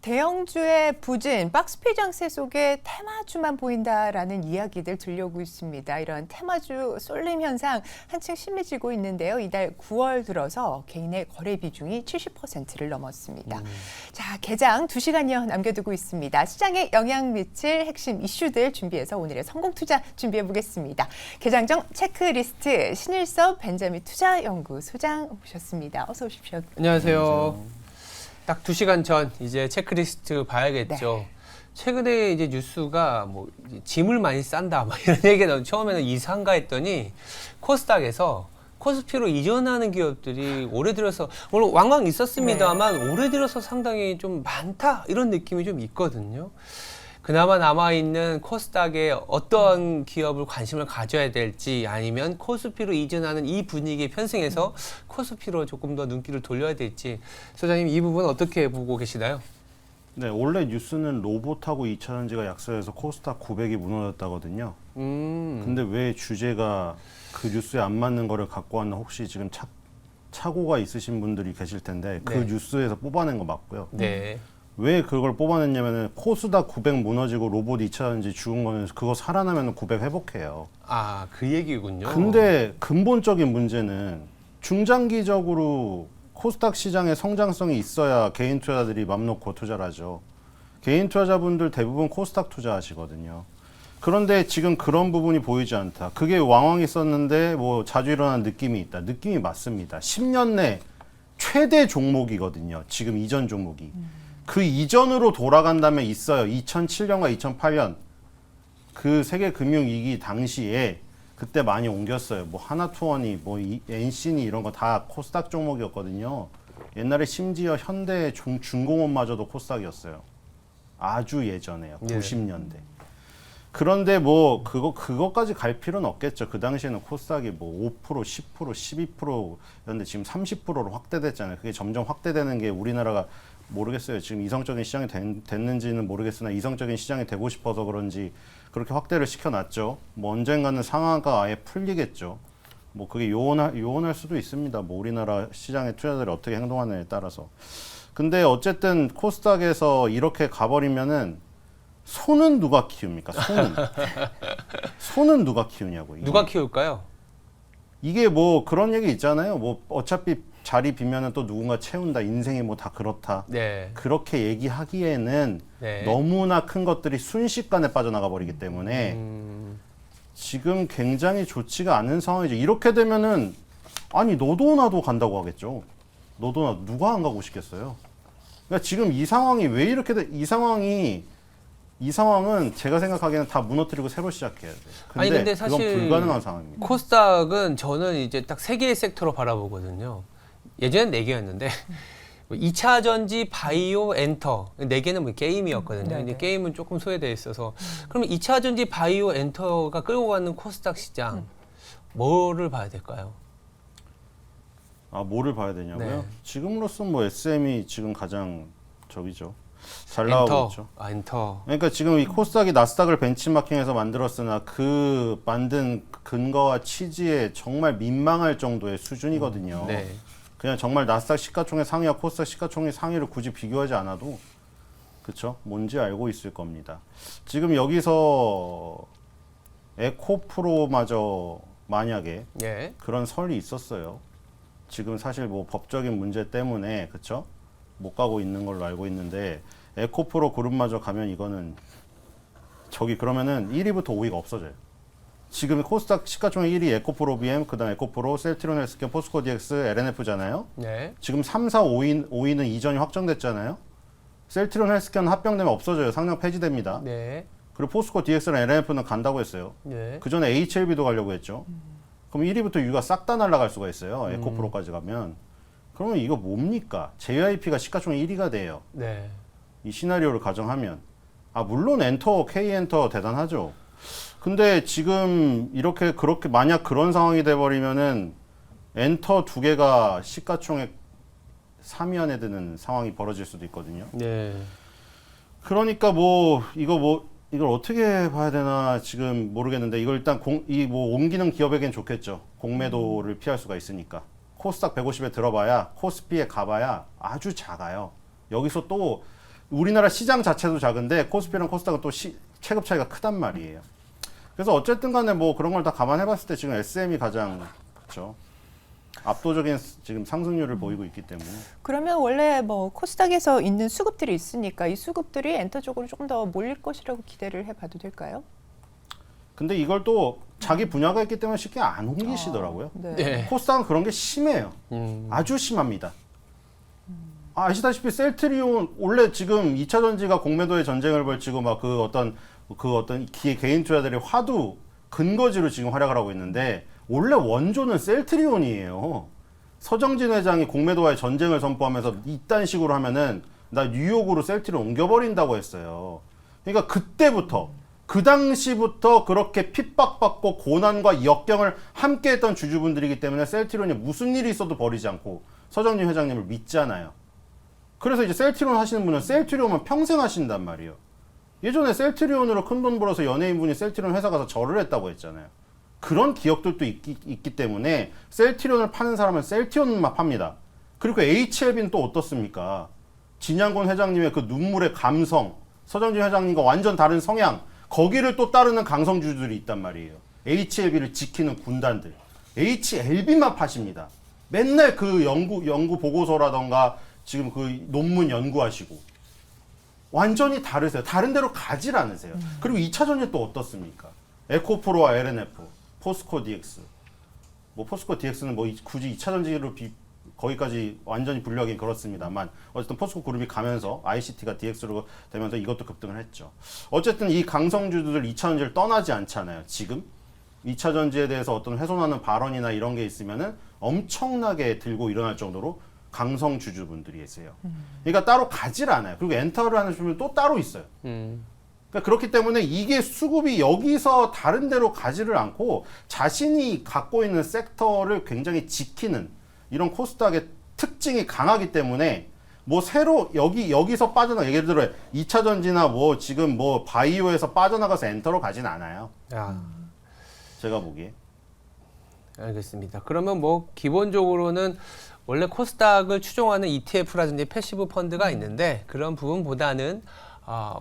대형주의 부진, 박스피 장세 속에 테마주만 보인다라는 이야기들 들려오고 있습니다. 이런 테마주 쏠림 현상 한층 심해지고 있는데요. 이달 9월 들어서 개인의 거래 비중이 70%를 넘었습니다. 자, 개장 2시간여 남겨두고 있습니다. 시장에 영향 미칠 핵심 이슈들 준비해서 오늘의 성공 투자 준비해 보겠습니다. 개장 전 체크리스트 신일섭 벤자민 투자연구소장 모셨습니다. 어서 오십시오. 안녕하세요. 딱 2시간 전 이제 체크리스트 봐야겠죠. 네. 최근에 이제 뉴스가 뭐 짐을 많이 싼다 막 이런 얘기가 처음에는 이상가 했더니 코스닥에서 코스피로 이전하는 기업들이 올해 들어서 물론 왕왕 있었습니다만 올해 들어서 상당히 좀 많다 이런 느낌이 좀 있거든요. 그나마 남아있는 코스닥에 어떤 기업을 관심을 가져야 될지 아니면 코스피로 이전하는 이 분위기에 편승해서 코스피로 조금 더 눈길을 돌려야 될지 소장님 이 부분 어떻게 보고 계시나요? 네, 원래 뉴스는 로봇하고 2차전지가 약세해서 코스닥 900이 무너졌다거든요. 근데 왜 주제가 그 뉴스에 안 맞는 거를 갖고 왔나 혹시 지금 착오가 있으신 분들이 계실 텐데 그 네. 뉴스에서 뽑아낸 거 맞고요. 네. 왜 그걸 뽑아냈냐면은 코스닥 900 무너지고 로봇 2차전지 죽은 거는 그거 살아나면 900 회복해요. 아, 그 얘기군요. 근데 근본적인 문제는 중장기적으로 코스닥 시장의 성장성이 있어야 개인 투자자들이 맘 놓고 투자를 하죠. 개인 투자자분들 대부분 코스닥 투자하시거든요. 그런데 지금 그런 부분이 보이지 않다. 그게 왕왕 있었는데 뭐 자주 일어나는 느낌이 있다. 느낌이 맞습니다. 10년 내 최대 종목이거든요. 지금 이전 종목이. 그 이전으로 돌아간다면 있어요. 2007년과 2008년 그 세계 금융위기 당시에 그때 많이 옮겼어요. 뭐 하나투어니, 뭐 엔시니 이런 거 다 코스닥 종목이었거든요. 옛날에 심지어 현대 중공업마저도 코스닥이었어요. 아주 예전에요. 예. 90년대. 그런데 뭐 그거까지 갈 필요는 없겠죠. 그 당시에는 코스닥이 뭐 5%, 10%, 12%였는데 지금 30%로 확대됐잖아요. 그게 점점 확대되는 게 우리나라가 모르겠어요. 지금 이성적인 시장이 됐는지는 모르겠으나 이성적인 시장이 되고 싶어서 그런지 그렇게 확대를 시켜놨죠. 뭐 언젠가는 상한가 아예 풀리겠죠. 뭐 그게 요원할 수도 있습니다. 뭐 우리나라 시장의 투자자들이 어떻게 행동하느냐에 따라서. 근데 어쨌든 코스닥에서 이렇게 가버리면은 소는 누가 키웁니까? 소는 누가 키우냐고. 이게. 누가 키울까요? 이게 뭐 그런 얘기 있잖아요. 뭐 어차피 자리 비면은 또 누군가 채운다. 인생이 뭐 다 그렇다. 네. 그렇게 얘기하기에는 네. 너무나 큰 것들이 순식간에 빠져나가 버리기 때문에 지금 굉장히 좋지가 않은 상황이죠. 이렇게 되면은 아니 너도 나도 간다고 하겠죠. 너도 나도 누가 안 가고 싶겠어요. 그러니까 지금 이 상황이 왜 이렇게 이 상황은 제가 생각하기에는 다 무너뜨리고 새로 시작해야 돼요. 근데 사실 그건 불가능한 상황입니다. 코스닥은 저는 이제 딱 세 개의 섹터로 바라보거든요. 예전엔 4개였는데 2차 전지, 바이오, 엔터 4개는 뭐 게임이었거든요. 네네. 이제 게임은 조금 소외되어 있어서 그러면 2차 전지, 바이오, 엔터가 끌고 가는 코스닥 시장 뭐를 봐야 될까요? 아, 뭐를 봐야 되냐고요? 네. 지금으로서 뭐 SM이 지금 가장 저기죠. 잘 나오고 있죠. 아, 엔터. 그러니까 지금 이 코스닥이 나스닥을 벤치마킹해서 만들었으나 그 만든 근거와 취지에 정말 민망할 정도의 수준이거든요. 네. 그냥 정말 나스닥 시가총액 상위와 코스닥 시가총액 상위를 굳이 비교하지 않아도 그쵸? 뭔지 알고 있을 겁니다. 지금 여기서 에코프로마저 만약에 예. 그런 설이 있었어요. 지금 사실 뭐 법적인 문제 때문에 그쵸? 못 가고 있는 걸로 알고 있는데 에코프로 그룹마저 가면 이거는 그러면은 1위부터 5위가 없어져요. 지금 코스닥 시가총액 1위 에코프로 BM, 그다음 에코프로, 셀트리온 헬스케어, 포스코 DX, LNF잖아요. 네. 지금 3, 4, 5위는 이전이 확정됐잖아요. 셀트리온 헬스케어는 합병되면 없어져요. 상장 폐지됩니다. 네. 그리고 포스코 DX랑 LNF는 간다고 했어요. 네. 그 전에 HLB도 가려고 했죠. 그럼 1위부터 6위가 싹 다 날아갈 수가 있어요. 에코프로까지 가면. 그러면 이거 뭡니까? JYP가 시가총액 1위가 돼요. 네. 이 시나리오를 가정하면. 아, 물론 엔터, K엔터 대단하죠. 근데 지금 그렇게 만약 그런 상황이 돼버리면은 엔터 2개가 시가총액 3위 안에 드는 상황이 벌어질 수도 있거든요. 네. 그러니까 이걸 어떻게 봐야 되나 지금 모르겠는데 이걸 일단 옮기는 기업에겐 좋겠죠. 공매도를 피할 수가 있으니까. 코스닥 150에 들어봐야 코스피에 가봐야 아주 작아요. 여기서 또 우리나라 시장 자체도 작은데 코스피랑 코스닥은 또 체급 차이가 크단 말이에요. 그래서 어쨌든 간에 뭐 그런 걸 다 감안해봤을 때 지금 SM이 가장 그렇죠. 압도적인 지금 상승률을 보이고 있기 때문에. 그러면 원래 뭐 코스닥에서 있는 수급들이 있으니까 이 수급들이 엔터 쪽으로 조금 더 몰릴 것이라고 기대를 해봐도 될까요? 근데 이걸 또 자기 분야가 있기 때문에 쉽게 안 옮기시더라고요. 네. 네. 코스닥은 그런 게 심해요. 아주 심합니다. 아시다시피 셀트리온 원래 지금 2차 전지가 공매도의 전쟁을 벌이고 막 그 어떤 개인 투자들의 화두 근거지로 지금 활약을 하고 있는데 원래 원조는 셀트리온이에요. 서정진 회장이 공매도와의 전쟁을 선포하면서 이딴 식으로 하면은 나 뉴욕으로 셀트리온 옮겨버린다고 했어요. 그러니까 그때부터 그 당시부터 그렇게 핍박받고 고난과 역경을 함께했던 주주분들이기 때문에 셀트리온이 무슨 일이 있어도 버리지 않고 서정진 회장님을 믿잖아요. 그래서 이제 셀트리온 하시는 분은 셀트리온만 평생 하신단 말이에요. 예전에 셀트리온으로 큰돈 벌어서 연예인분이 셀트리온 회사 가서 절을 했다고 했잖아요. 그런 기억들도 있기 때문에 셀트리온을 파는 사람은 셀트리온만 팝니다. 그리고 HLB는 또 어떻습니까? 진양곤 회장님의 그 눈물의 감성, 서정진 회장님과 완전 다른 성향, 거기를 또 따르는 강성주들이 있단 말이에요. HLB를 지키는 군단들. HLB만 파십니다. 맨날 그 연구 보고서라던가 지금 그 논문 연구하시고. 완전히 다르세요. 다른 데로 가질 않으세요. 그리고 2차 전지 또 어떻습니까? 에코프로와 LNF, 포스코 DX. 뭐 포스코 DX는 뭐 굳이 2차 전지로 거기까지 완전히 분류하기는 그렇습니다만 어쨌든 포스코 그룹이 가면서 ICT가 DX로 되면서 이것도 급등을 했죠. 어쨌든 이 강성주들 2차 전지를 떠나지 않잖아요. 지금 2차 전지에 대해서 어떤 훼손하는 발언이나 이런 게 있으면은 엄청나게 들고 일어날 정도로 강성 주주분들이 있어요. 그러니까 따로 가질 않아요. 그리고 엔터를 하는 주주는 또 따로 있어요. 그러니까 그렇기 때문에 이게 수급이 여기서 다른 데로 가지를 않고 자신이 갖고 있는 섹터를 굉장히 지키는 이런 코스닥의 특징이 강하기 때문에 뭐 새로 여기서 빠져나가 예를 들어 2차 전지나 뭐 지금 뭐 바이오에서 빠져나가서 엔터로 가진 않아요. 아, 제가 보기에. 알겠습니다. 그러면 뭐 기본적으로는 원래 코스닥을 추종하는 ETF라든지 패시브 펀드가 있는데 그런 부분보다는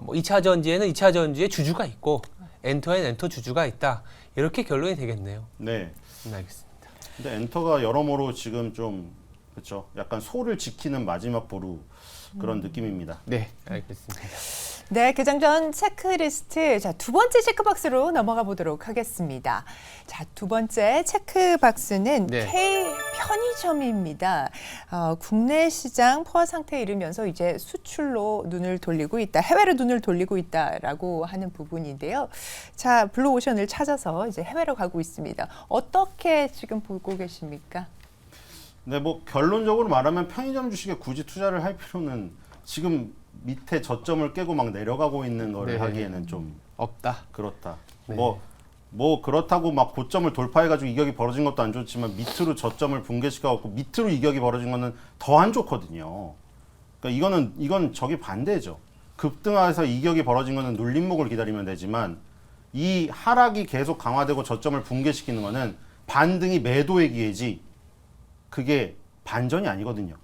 뭐 2차 전지에는 2차 전지의 주주가 있고 엔터엔 엔터 주주가 있다. 이렇게 결론이 되겠네요. 네. 알겠습니다. 근데 엔터가 여러모로 지금 좀 그렇죠. 약간 소를 지키는 마지막 보루 그런 느낌입니다. 네, 알겠습니다. 네, 개장 전 체크리스트. 자, 두 번째 체크박스로 넘어가 보도록 하겠습니다. 자, 두 번째 체크박스는 네. K 편의점입니다. 국내 시장 포화 상태에 이르면서 이제 수출로 눈을 돌리고 있다, 해외로 눈을 돌리고 있다라고 하는 부분인데요. 자, 블루오션을 찾아서 이제 해외로 가고 있습니다. 어떻게 지금 보고 계십니까? 네, 뭐 결론적으로 말하면 편의점 주식에 굳이 투자를 할 필요는 지금 밑에 저점을 깨고 막 내려가고 있는 거를 네. 하기에는 좀 없다. 그렇다. 네. 뭐 그렇다고 막 고점을 돌파해가지고 이격이 벌어진 것도 안 좋지만 밑으로 저점을 붕괴시켜갖고 밑으로 이격이 벌어진 거는 더 안 좋거든요. 그러니까 이건 저기 반대죠. 급등해서 이격이 벌어진 거는 눌림목을 기다리면 되지만 이 하락이 계속 강화되고 저점을 붕괴시키는 거는 반등이 매도의 기회지 그게 반전이 아니거든요.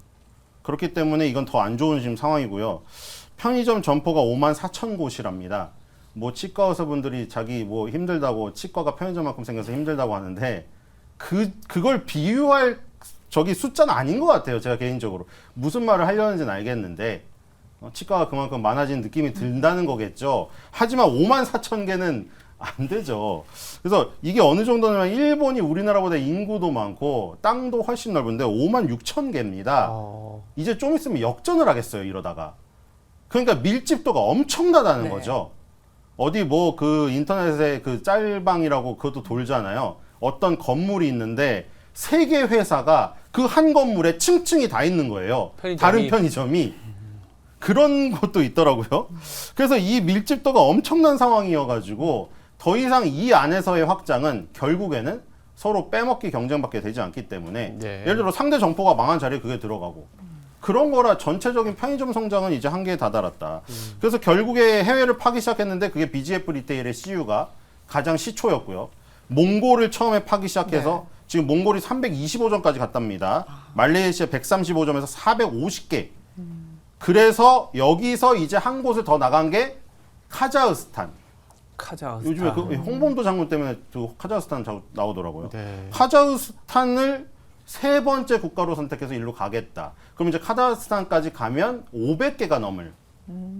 그렇기 때문에 이건 더 안 좋은 지금 상황이고요. 편의점 점포가 54,000곳이랍니다. 뭐 치과 의사분들이 자기 뭐 힘들다고 치과가 편의점만큼 생겨서 힘들다고 하는데 그걸 비유할 저기 숫자는 아닌 것 같아요. 제가 개인적으로 무슨 말을 하려는지는 알겠는데 치과가 그만큼 많아진 느낌이 든다는 거겠죠. 하지만 54,000개는 안 되죠. 그래서 이게 어느 정도냐면 일본이 우리나라보다 인구도 많고 땅도 훨씬 넓은데 56,000개입니다. 이제 좀 있으면 역전을 하겠어요. 이러다가. 그러니까 밀집도가 엄청나다는 네. 거죠. 어디 뭐 그 인터넷에 그 짤방이라고 그것도 돌잖아요. 어떤 건물이 있는데 3개 회사가 그 한 건물에 층층이 다 있는 거예요. 편의점이. 다른 편의점이. 그런 것도 있더라고요. 그래서 이 밀집도가 엄청난 상황이어가지고 더 이상 이 안에서의 확장은 결국에는 서로 빼먹기 경쟁밖에 되지 않기 때문에 네. 예를 들어 상대 점포가 망한 자리에 그게 들어가고 그런 거라 전체적인 편의점 성장은 이제 한계에 다다랐다. 그래서 결국에 해외를 파기 시작했는데 그게 BGF 리테일의 CU가 가장 시초였고요. 몽골을 처음에 파기 시작해서 지금 몽골이 325점까지 갔답니다. 말레이시아 135점에서 450개. 그래서 여기서 이제 한 곳을 더 나간 게 카자흐스탄. 카자흐스탄. 요즘에 그 홍범도 장군 때문에 그 카자흐스탄 자꾸 나오더라고요. 네. 카자흐스탄을 세 번째 국가로 선택해서 일로 가겠다. 그럼 이제 카자흐스탄까지 가면 500개가 넘을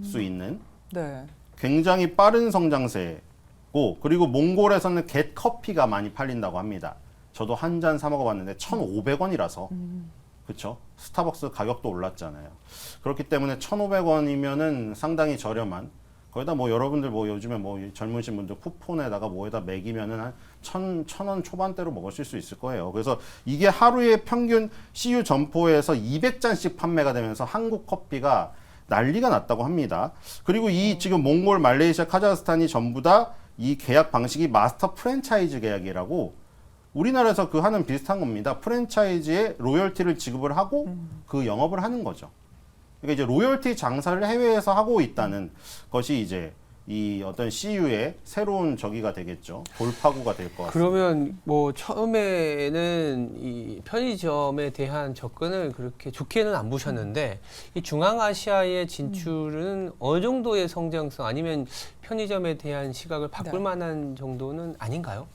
수 있는 네. 굉장히 빠른 성장세고, 그리고 몽골에서는 겟 커피가 많이 팔린다고 합니다. 저도 한 잔 사 먹어봤는데 1,500원이라서 그렇죠. 스타벅스 가격도 올랐잖아요. 그렇기 때문에 1,500원이면은 상당히 저렴한, 거기다 뭐 여러분들 뭐 요즘에 뭐 젊으신 분들 쿠폰에다가 뭐에다 매기면은 한 1,000원 초반대로 먹으실 수 있을 거예요. 그래서 이게 하루에 평균 CU 점포에서 200잔씩 판매가 되면서 한국 커피가 난리가 났다고 합니다. 그리고 이 지금 몽골, 말레이시아, 카자흐스탄이 전부 다 이 계약 방식이 마스터 프랜차이즈 계약이라고, 우리나라에서 그 하는 비슷한 겁니다. 프랜차이즈에 로열티를 지급을 하고 그 영업을 하는 거죠. 그러니까 이제 로열티 장사를 해외에서 하고 있다는 것이 이제 이 어떤 CU의 새로운 저기가 되겠죠. 돌파구가 될 것 같습니다. 그러면 뭐 처음에는 이 편의점에 대한 접근을 그렇게 좋게는 안 보셨는데 이 중앙아시아의 진출은 어느 정도의 성장성 아니면 편의점에 대한 시각을 바꿀 네. 만한 정도는 아닌가요?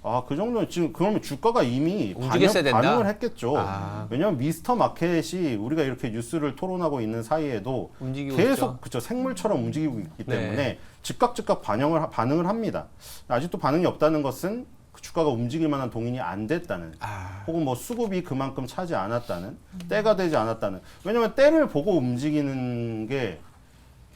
아, 그 정도는 지금 그러면 주가가 이미 움직였어야 된다? 반응을 했겠죠. 아. 왜냐하면 미스터 마켓이 우리가 이렇게 뉴스를 토론하고 있는 사이에도 움직이고 계속 있죠. 그쵸, 생물처럼 움직이고 있기 때문에 네. 즉각 반응을 합니다. 아직도 반응이 없다는 것은 그 주가가 움직일 만한 동인이 안 됐다는, 혹은 뭐 수급이 그만큼 차지 않았다는, 때가 되지 않았다는. 왜냐하면 때를 보고 움직이는 게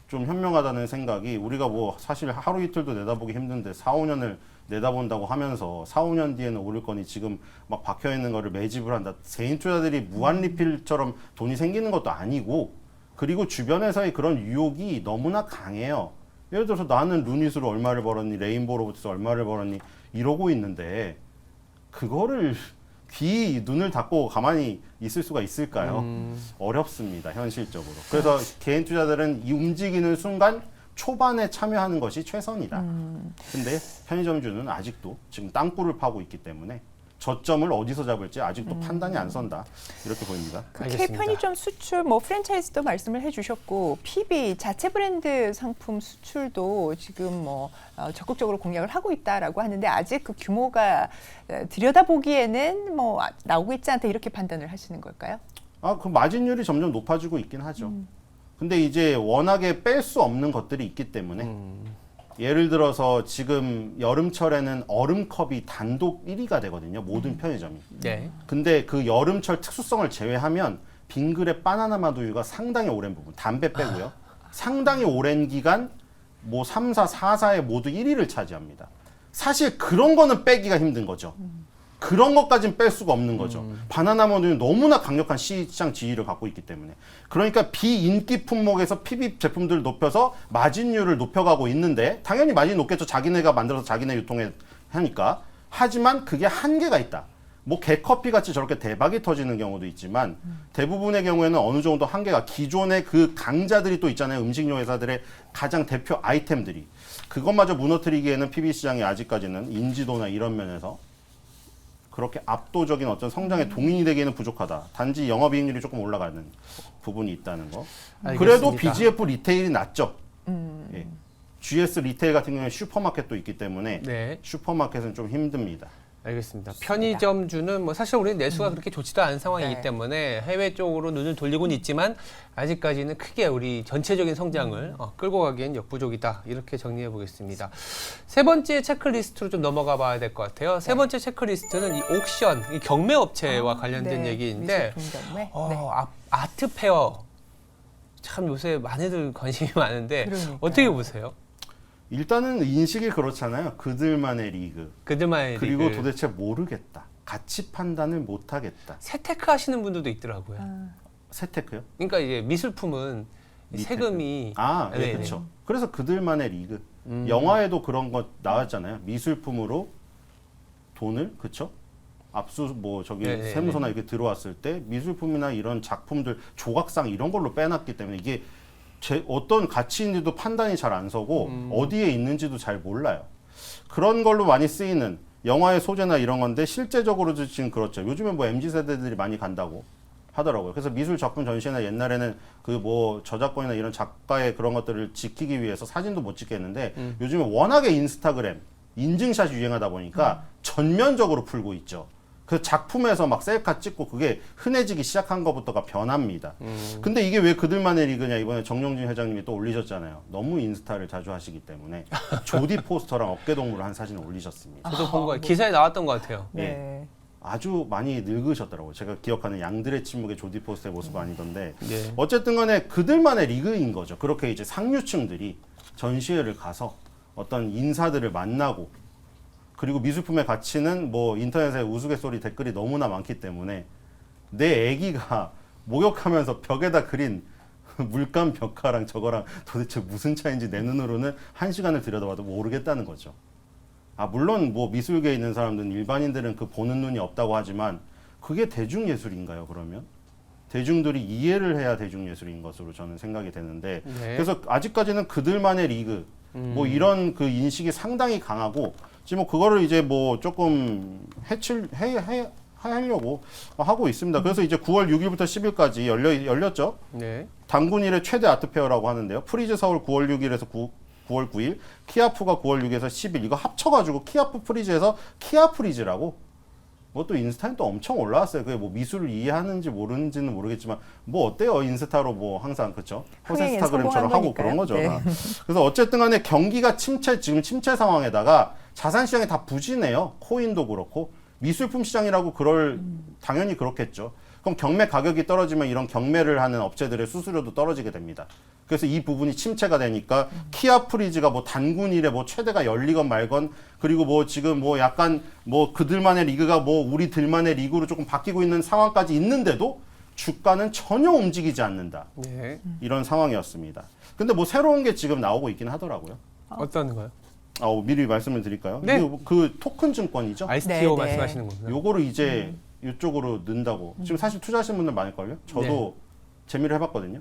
좀 현명하다는 생각이, 우리가 뭐 사실 하루 이틀도 내다보기 힘든데 4, 5년을 내다본다고 하면서 4, 5년 뒤에는 오를 거니 지금 막 박혀 있는 거를 매집을 한다. 개인 투자들이 무한 리필처럼 돈이 생기는 것도 아니고, 그리고 주변에서의 그런 유혹이 너무나 강해요. 예를 들어서 나는 루닛으로 얼마를 벌었니, 레인보우 로봇에서 얼마를 벌었니 이러고 있는데 그거를 눈을 닫고 가만히 있을 수가 있을까요? 어렵습니다, 현실적으로. 그래서 개인 투자들은 이 움직이는 순간 초반에 참여하는 것이 최선이다. 근데 편의점주는 아직도 지금 땅굴을 파고 있기 때문에 저점을 어디서 잡을지 아직도 판단이 안 선다. 이렇게 보입니다. 그 알겠습니다. K편의점 수출, 뭐 프랜차이즈도 말씀을 해주셨고, PB 자체 브랜드 상품 수출도 지금 뭐 적극적으로 공략을 하고 있다라고 하는데 아직 그 규모가 들여다보기에는 뭐 나오고 있지 않다 이렇게 판단을 하시는 걸까요? 아, 그 마진율이 점점 높아지고 있긴 하죠. 근데 이제 워낙에 뺄 수 없는 것들이 있기 때문에 예를 들어서 지금 여름철에는 얼음컵이 단독 1위가 되거든요. 모든 편의점이. 네. 근데 그 여름철 특수성을 제외하면 빙그레 바나나 마두유가 상당히 오랜 부분, 담배 빼고요. 상당히 오랜 기간 뭐 3사, 4사에 모두 1위를 차지합니다. 사실 그런 거는 빼기가 힘든 거죠. 그런 것까지는 뺄 수가 없는 거죠. 바나나 마두유는 너무나 강력한 시장 지위를 갖고 있기 때문에. 그러니까 비인기 품목에서 PB 제품들을 높여서 마진율을 높여가고 있는데, 당연히 마진이 높겠죠. 자기네가 만들어서 자기네 유통에 하니까. 하지만 그게 한계가 있다. 뭐 개커피 같이 저렇게 대박이 터지는 경우도 있지만 대부분의 경우에는 어느 정도 한계가, 기존의 그 강자들이 또 있잖아요. 음식료 회사들의 가장 대표 아이템들이. 그것마저 무너뜨리기에는 PB 시장이 아직까지는 인지도나 이런 면에서 그렇게 압도적인 어떤 성장의 동인이 되기에는 부족하다. 단지 영업이익률이 조금 올라가는 부분이 있다는 거. 그래도 알겠습니다. BGF 리테일이 낫죠. 예. GS 리테일 같은 경우는 슈퍼마켓도 있기 때문에 네. 슈퍼마켓은 좀 힘듭니다. 알겠습니다. 편의점주는 뭐 사실 우리 내수가 그렇게 좋지도 않은 상황이기 네. 때문에 해외 쪽으로 눈을 돌리고는 있지만 아직까지는 크게 우리 전체적인 성장을 끌고 가기엔 역부족이다. 이렇게 정리해 보겠습니다. 세 번째 체크리스트로 좀 넘어가 봐야 될 것 같아요. 세 번째 체크리스트는 이 옥션, 이 경매 업체와 관련된 네. 얘기인데 미술품 경매. 네. 아트 페어 참 요새 많이들 관심이 많은데 그러니까요. 어떻게 보세요? 일단은 인식이 그렇잖아요. 그들만의 리그. 그들만의 그리고 리그. 도대체 모르겠다. 가치 판단을 못하겠다. 세테크 하시는 분들도 있더라고요. 세테크요? 그러니까 이제 미술품은 리테크. 세금이 아, 예, 네네. 그렇죠. 그래서 그들만의 리그. 영화에도 그런 거 나왔잖아요. 미술품으로 돈을, 그쵸? 압수 뭐 저기 네네네. 세무서나 이렇게 들어왔을 때 미술품이나 이런 작품들 조각상 이런 걸로 빼놨기 때문에 이게 어떤 가치인지도 판단이 잘 안 서고 어디에 있는지도 잘 몰라요. 그런 걸로 많이 쓰이는 영화의 소재나 이런 건데 실제적으로도 지금 그렇죠. 요즘에 뭐 MZ 세대들이 많이 간다고 하더라고요. 그래서 미술 작품 전시회나 옛날에는 그 뭐 저작권이나 이런 작가의 그런 것들을 지키기 위해서 사진도 못 찍게 했는데 요즘에 워낙에 인스타그램 인증샷이 유행하다 보니까 전면적으로 풀고 있죠. 그 작품에서 막 셀카 찍고 그게 흔해지기 시작한 것부터가 변합니다. 근데 이게 왜 그들만의 리그냐, 이번에 정용진 회장님이 또 올리셨잖아요. 너무 인스타를 자주 하시기 때문에 조디 포스터랑 어깨동무를 한 사진을 올리셨습니다. 저도 본 거예요. 기사에 나왔던 것 같아요. 네. 아주 많이 늙으셨더라고요. 제가 기억하는 양들의 침묵의 조디 포스터의 모습 아니던데 네. 어쨌든 간에 그들만의 리그인 거죠. 그렇게 이제 상류층들이 전시회를 가서 어떤 인사들을 만나고, 그리고 미술품의 가치는 뭐 인터넷에 우스갯소리 댓글이 너무나 많기 때문에 내 애기가 목욕하면서 벽에다 그린 물감 벽화랑 저거랑 도대체 무슨 차이인지 내 눈으로는 1시간을 들여다봐도 모르겠다는 거죠. 아, 물론 뭐 미술계에 있는 사람들은, 일반인들은 그 보는 눈이 없다고 하지만 그게 대중예술인가요, 그러면? 대중들이 이해를 해야 대중예술인 것으로 저는 생각이 되는데, 네. 그래서 아직까지는 그들만의 리그, 뭐 이런 그 인식이 상당히 강하고, 지금 뭐 그거를 이제 뭐 조금 하려고 하고 있습니다. 그래서 이제 9월 6일부터 10일까지 열렸죠. 네. 단군일의 최대 아트페어라고 하는데요. 프리즈 서울 9월 6일에서 9월 9일, 키아프가 9월 6일에서 10일, 이거 합쳐가지고 키아프 프리즈에서 키아 프리즈라고, 뭐 또 인스타에 또 엄청 올라왔어요. 그게 뭐 미술을 이해하는지 모르는지는 모르겠지만 뭐 어때요? 인스타로 뭐 항상 그쵸? 흥행에 호세스타그램처럼 성공한 하고 그런 거니까요. 거죠. 네. 그래서 어쨌든 간에 경기가 지금 침체 상황에다가 자산 시장이 다 부진해요. 코인도 그렇고. 미술품 시장이라고 당연히 그렇겠죠. 그럼 경매 가격이 떨어지면 이런 경매를 하는 업체들의 수수료도 떨어지게 됩니다. 그래서 이 부분이 침체가 되니까 키아 프리즈가 뭐 단군일에 뭐 최대가 열리건 말건, 그리고 뭐 지금 뭐 약간 뭐 그들만의 리그가 뭐 우리들만의 리그로 조금 바뀌고 있는 상황까지 있는데도 주가는 전혀 움직이지 않는다. 네. 이런 상황이었습니다. 근데 뭐 새로운 게 지금 나오고 있긴 하더라고요. 어떤 거요? 미리 말씀을 드릴까요? 네. 그 토큰 증권이죠. RSTO 네, 네. 말씀하시는 거구나. 요거를 이제 이쪽으로 넣는다고. 지금 사실 투자하시는 분들 많을걸요? 저도 재미를 해봤거든요.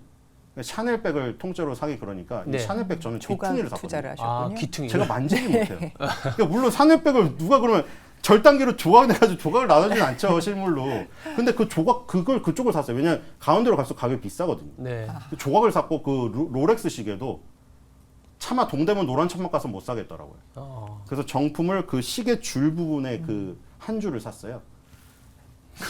샤넬백을 통째로 사기 그러니까 이 네. 샤넬백 저는 조각 귀퉁이를 투자를 샀거든요. 하셨군요. 귀퉁이. 제가 만지지 못해요. 그러니까 물론 샤넬백을 누가 그러면 절단기로 조각내가지고 조각을 나누진 않죠, 실물로. 근데 그 그쪽을 샀어요. 왜냐면 가운데로 갈수록 가격이 비싸거든요. 네. 그 조각을 샀고 그 롤렉스 시계도 차마 동대문 노란 천막 가서 못 사겠더라고요. 그래서 정품을 그 시계 줄 부분에 그 한 줄을 샀어요.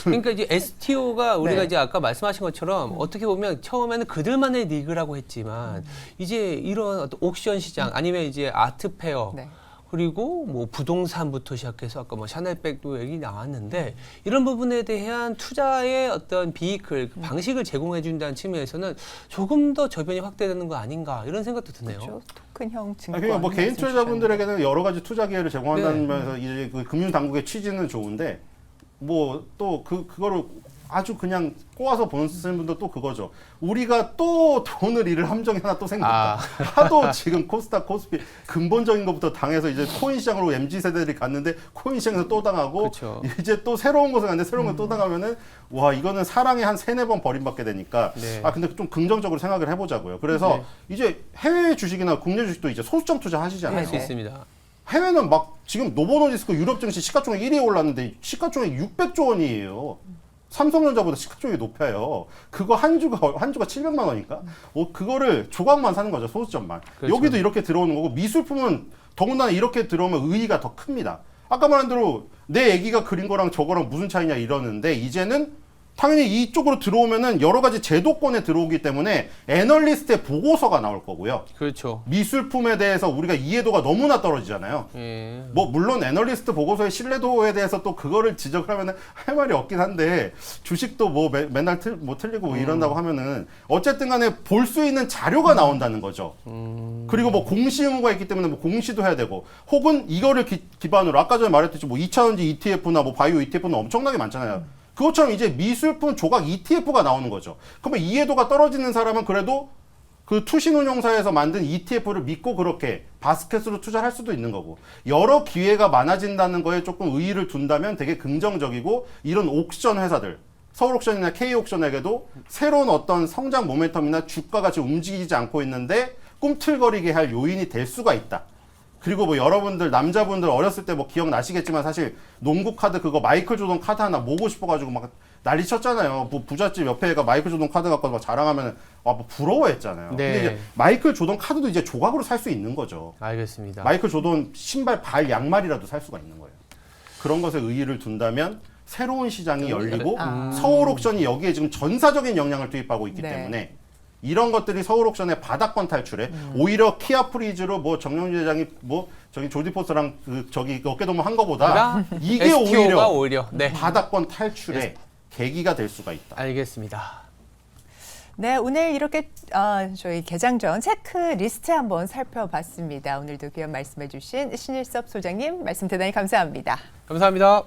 그러니까 이제 STO가 우리가 네. 이제 아까 말씀하신 것처럼 어떻게 보면 처음에는 그들만의 리그라고 했지만 이제 이런 어떤 옥션 시장 아니면 이제 아트 페어 네. 그리고 뭐 부동산부터 시작해서 아까 뭐 샤넬백도 얘기 나왔는데 이런 부분에 대한 투자의 어떤 비이클 그 방식을 제공해 준다는 측면에서는 조금 더 저변이 확대되는 거 아닌가 이런 생각도 드네요. 그렇죠. 토큰형 증권. 그러니까 뭐 개인 말씀 투자자분들에게는 여러 가지 투자 기회를 제공한다는 네. 면에서 이제 그 금융 당국의 취지는 좋은데, 뭐 또 그거를 아주 그냥 꼬아서 보는 분도 또 그거죠. 우리가 또 돈을 잃을 함정이 하나 또 생겼다. 하도 지금 코스닥, 코스피 근본적인 것부터 당해서 이제 코인 시장으로 MZ 세대들이 갔는데 코인 시장에서 또 당하고, 그렇죠. 이제 또 새로운 곳에 갔는데 새로운 거 또 당하면은 와, 이거는 사랑에 한 3-4번 버림받게 되니까 네. 근데 좀 긍정적으로 생각을 해보자고요. 그래서 이제 해외 주식이나 국내 주식도 이제 소수점 투자 하시잖아요. 할 수 있습니다. 해외는 막 지금 노보노디스크 유럽 증시 시가총액 1위에 올랐는데 시가총액 600조 원이에요. 삼성전자보다 시가총액이 높아요. 그거 한 주가 700만 원인가? 그거를 조각만 사는 거죠, 소수점만. 그렇죠. 여기도 이렇게 들어오는 거고, 미술품은 더군다나 이렇게 들어오면 의의가 더 큽니다. 아까 말한 대로 내 애기가 그린 거랑 저거랑 무슨 차이냐 이러는데, 이제는 당연히 이쪽으로 들어오면은 여러 가지 제도권에 들어오기 때문에 애널리스트의 보고서가 나올 거고요. 그렇죠. 미술품에 대해서 우리가 이해도가 너무나 떨어지잖아요. 예. 뭐 물론 애널리스트 보고서의 신뢰도에 대해서 또 그거를 지적하면은 할 말이 없긴 한데, 주식도 뭐 맨날 틀리고 뭐 이런다고 하면은 어쨌든 간에 볼 수 있는 자료가 나온다는 거죠. 그리고 뭐 공시 의무가 있기 때문에 뭐 공시도 해야 되고, 혹은 이거를 기반으로 아까 전에 말했듯이 뭐 2차전지 ETF나 뭐 바이오 ETF는 엄청나게 많잖아요. 그것처럼 이제 미술품 조각 ETF가 나오는 거죠. 그러면 이해도가 떨어지는 사람은 그래도 그 투신운용사에서 만든 ETF를 믿고 그렇게 바스켓으로 투자를 할 수도 있는 거고, 여러 기회가 많아진다는 거에 조금 의의를 둔다면 되게 긍정적이고, 이런 옥션 회사들, 서울옥션이나 K옥션에게도 새로운 어떤 성장 모멘텀이나 주가가 지금 움직이지 않고 있는데 꿈틀거리게 할 요인이 될 수가 있다. 그리고 뭐 여러분들 남자분들 어렸을 때 뭐 기억나시겠지만 사실 농구 카드 그거 마이클 조던 카드 하나 모으고 싶어가지고 막 난리 쳤잖아요. 뭐 부잣집 옆에가 마이클 조던 카드 갖고 막 자랑하면 뭐 부러워했잖아요. 네. 근데 이제 마이클 조던 카드도 이제 조각으로 살 수 있는 거죠. 알겠습니다. 마이클 조던 신발 발 양말이라도 살 수가 있는 거예요. 그런 것에 의의를 둔다면 새로운 시장이 열리고 서울 옥션이 여기에 지금 전사적인 영향을 투입하고 있기 네. 때문에 이런 것들이 서울 옥션의 바닥권 탈출에 오히려 키아 프리즈로 뭐 정영주 회장이 뭐 저기 조디 포스랑 그 저기 어깨동무 한 거보다 이게 STO가 오히려 오히려 네. 바닥권 탈출의 계기가 될 수가 있다. 알겠습니다. 네, 오늘 이렇게 저희 개장 전 체크리스트 한번 살펴봤습니다. 오늘도 귀한 말씀해 주신 신일섭 소장님 말씀 대단히 감사합니다. 감사합니다.